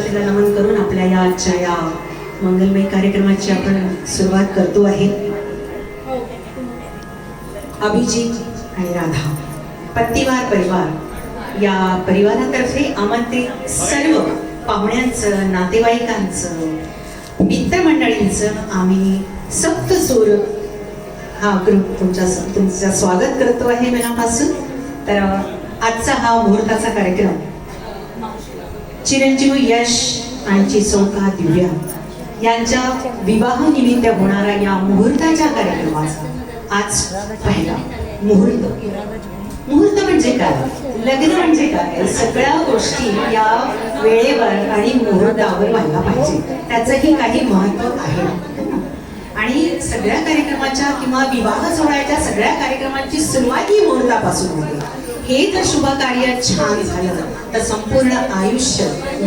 गणपतीला नमन करून आपल्या या आजच्या या मंगलमय कार्यक्रमाची आपण सुरुवात करतो आहे. अभिजित आणि राधा पत्तीवार परिवार या परिवारातर्फे आमंत्रित सर्व पाहुण्यांचं, नातेवाईकांचं, मित्रमंडळींचं आम्ही सप्तसूर हा ग्रुप तुमचं स्वागत करतो आहे मनापासून. तर आजचा हा मुहूर्ताचा कार्यक्रम चिरंजीव यश आणि सौका दिव्या यांच्या विवाहानिमित्त होणारा या मुहूर्ताच्या कार्यक्रमाचा आज पहिला मुहूर्त. मुहूर्त म्हणजे काय, लग्न म्हणजे काय, सगळ्या गोष्टी या वेळेवर आणि मुहूर्तावर व्हायला पाहिजे, त्याचंही काही महत्त्व आहे. आणि सगळ्या कार्यक्रमाच्या किंवा विवाह सोहळ्याच्या सगळ्या कार्यक्रमांची सुरुवात ही मुहूर्तापासून होते. हे जर शुभ कार्य छान झालं तर संपूर्ण आयुष्य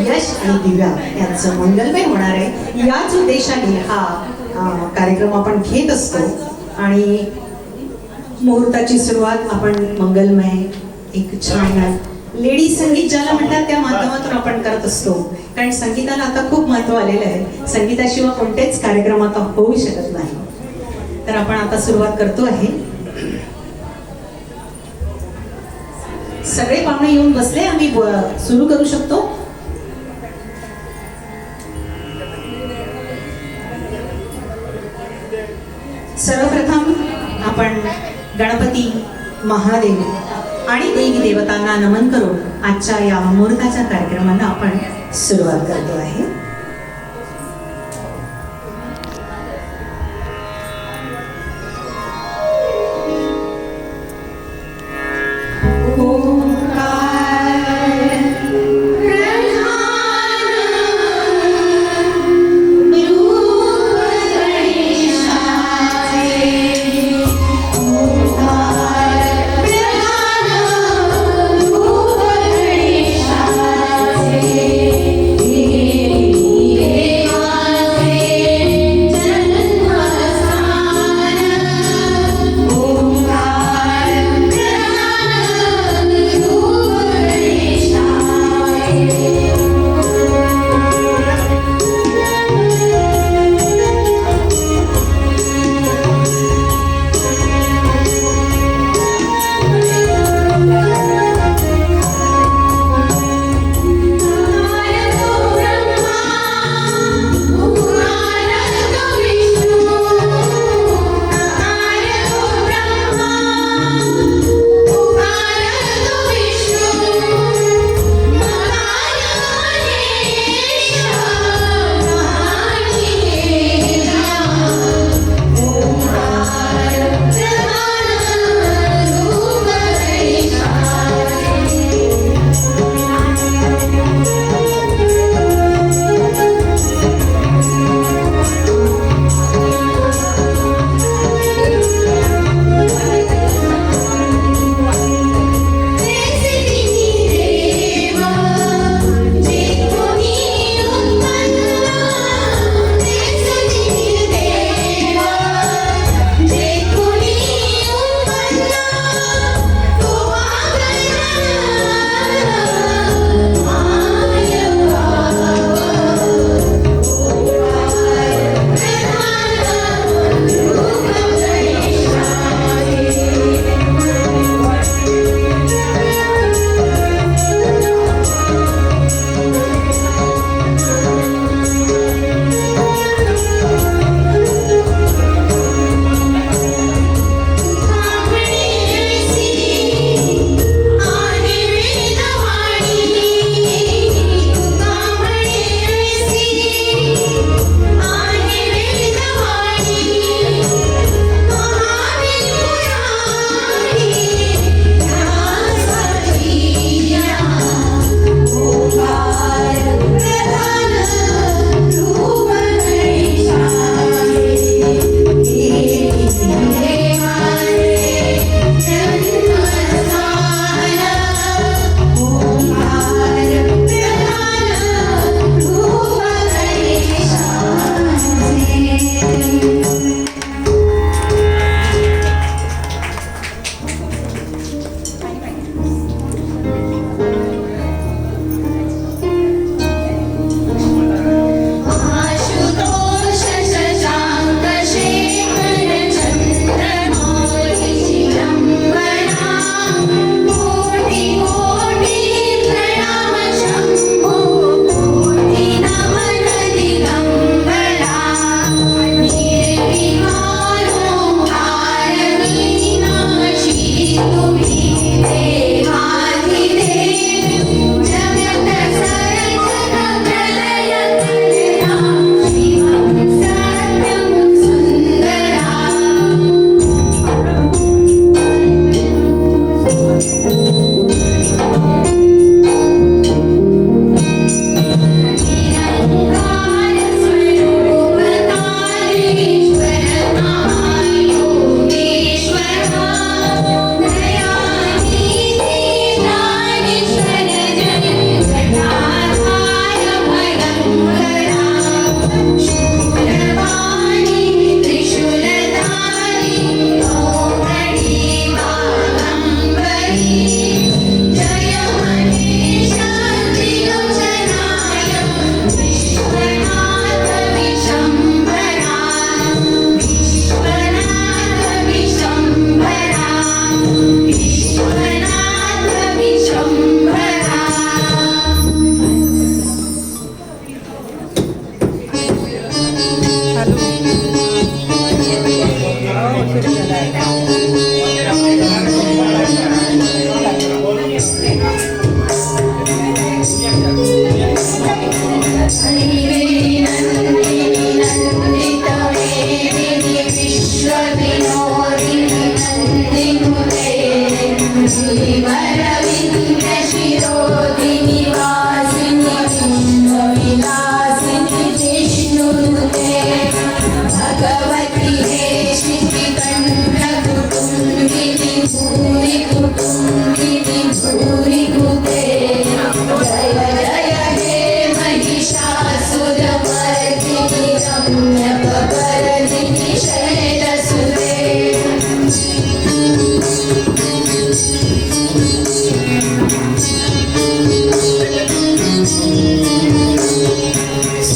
यश आणि दिव्या यांचं मंगलमय होणार आहे. याच उद्देशाने हा कार्यक्रम आपण घेत असतो. आणि मुहूर्ताची सुरुवात आपण मंगलमय एक छान लेडी संगीत ज्याला म्हणतात त्या माध्यमातून आपण करत असतो. कारण संगीताला आता खूप महत्त्व आलेलं आहे. संगीताशिवाय कोणतेच कार्यक्रम आता होऊ शकत नाही. तर आपण आता सुरुवात करतो आहे. सगळे पाहुणे येऊन बसले, आम्ही सुरू करू शकतो. सर्वप्रथम आपण गणपती, महादेव आणि देवी देवतांना नमन करून आजच्या या मुहूर्ताच्या कार्यक्रमाला आपण सुरुवात करतो आहे. Hey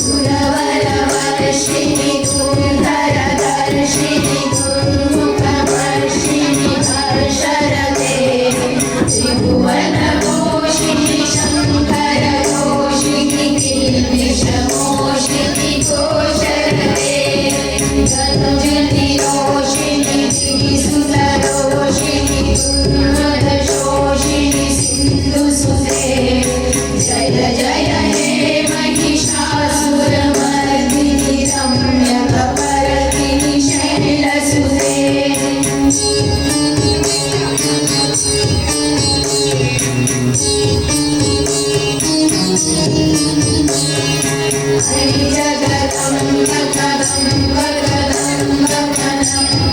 सुरवरवर्षिणि धूधरदर्शिनि दुर्मुखवर्षिणि हर्षरते त्रिभुवनघोषिणि शङ्करघोषिणि किल्बिषमोषिणि घोषरते गञ्जनिरोषिणि त्रिसुतरोषिणि दुर्मदशोषिणि सिन्धुसुते जय जय हे महिषासुरमर्दिनि रम्यकपर्दिनि शैलसुते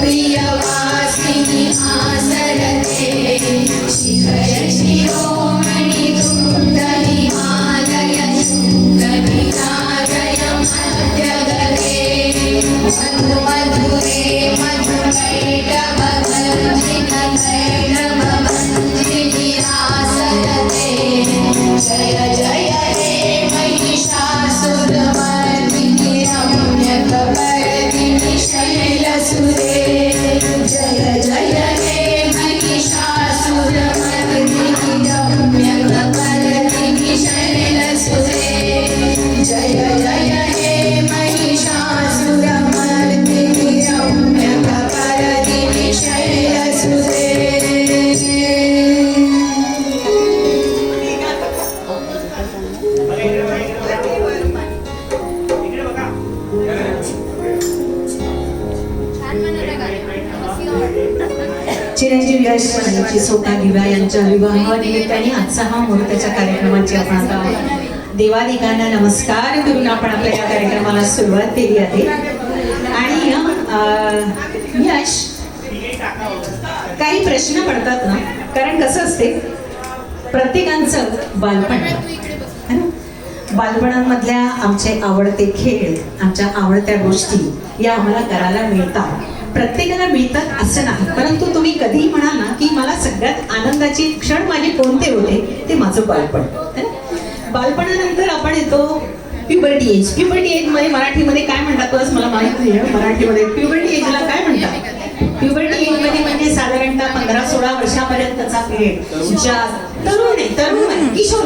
प्रियवासिनि आसरते शिखर शिरोमणि कुण्डलिमालय शुङ्गनिनादय मध्यगते मधुमधुरे मधुकैटभभञ्जिनी आसरते जय जय हे महिषासुरमर्दिनि रम्यकपर्दिनि शैलसुते जय जय हे महिषासुरमर्दिनि रम्यकपर्दिनि शैलसुते जय जय हे महिषासुरमर्दिनि रम्यकपर्दिनि शैलसुते चिरंजीव यश आणि सौका दिव्या यांच्या विवाहानिमित्ताने आजचा हा मुहूर्ताच्या कार्यक्रमाची आपण आता देवादिकांना नमस्कार करून आपण आपल्या या कार्यक्रमाला सुरुवात केली आहे. आणि यश, काही प्रश्न पडतात ना, कारण कसं असते प्रत्येकांचं बालपण है ना? बालपणामधल्या आमचे आवडते खेळ, आमच्या आवडत्या गोष्टी या आम्हाला करायला मिळतात. प्रत्येकाला मिळतात असं नाही, परंतु तुम्ही कधीही म्हणाल ना की मला सगळ्यात आनंदाचे क्षण माझे कोणते होते, ते माझं बालपण. बालपणानंतर आपण येतो प्युबर्टी एज. प्युबर्टी एज मध्ये मराठीमध्ये काय म्हणतात बस मला माहित नाही. मराठीमध्ये प्युबर्टी एजला काय म्हणतात? प्युबर्टी एज मध्ये म्हणजे साधारणतः 15-16 वर्षापर्यंतचा पिरियड. ज्या तरुण आहे किशोर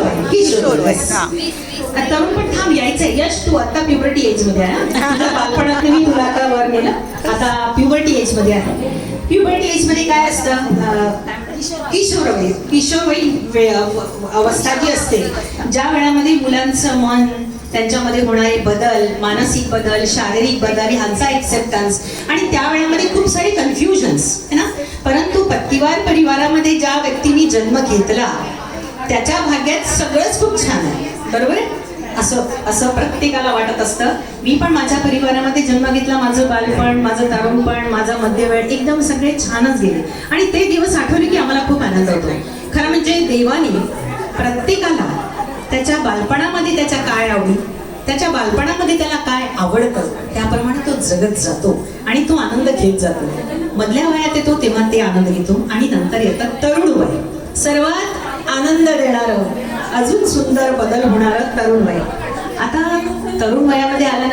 तरुण पण थांब यायचंय. यश, तू आता प्युबर्टी एज मध्ये आहे ना? तुझ्या बालपणात मी तुला आता वर नेलं, आता प्युबर्टी एज मध्ये आहे. प्युबर्टी एज मध्ये काय असतं? किशोरवयीन अवस्था जी असते, ज्या वेळामध्ये मुलांचं मन, त्यांच्यामध्ये होणारे बदल, मानसिक बदल, शारीरिक बदल ह्यांचा एक्सेप्टन्स, आणि त्या वेळामध्ये खूप सारे कन्फ्युजन्स है ना. परंतु पत्तीवार परिवारामध्ये ज्या व्यक्तीने जन्म घेतला त्याच्या भाग्यात सगळंच खूप छान आहे, बरोबर आहे? असं प्रत्येकाला वाटत असतं. मी पण माझ्या परिवारामध्ये जन्म घेतला. माझं बालपण, माझं तरुणपण, माझा मध्यवेळ एकदम सगळे छानच गेले, आणि ते दिवस आठवले की आम्हाला खूप आनंद होतो. खरं म्हणजे देवाने प्रत्येकाला त्याच्या बालपणामध्ये त्याच्या काय आवडी, त्याच्या बालपणामध्ये त्याला काय आवडतं त्याप्रमाणे तो जगत जातो आणि तो आनंद घेत जातो. मधल्या वयात येतो तेव्हा ते आनंद घेतो, आणि नंतर येतात तरुण वय. सर्वात आनंद देणारं, अजून सुंदर बदल होणारं तरुण वय. आता तरुण वयामध्ये आल्यानंतर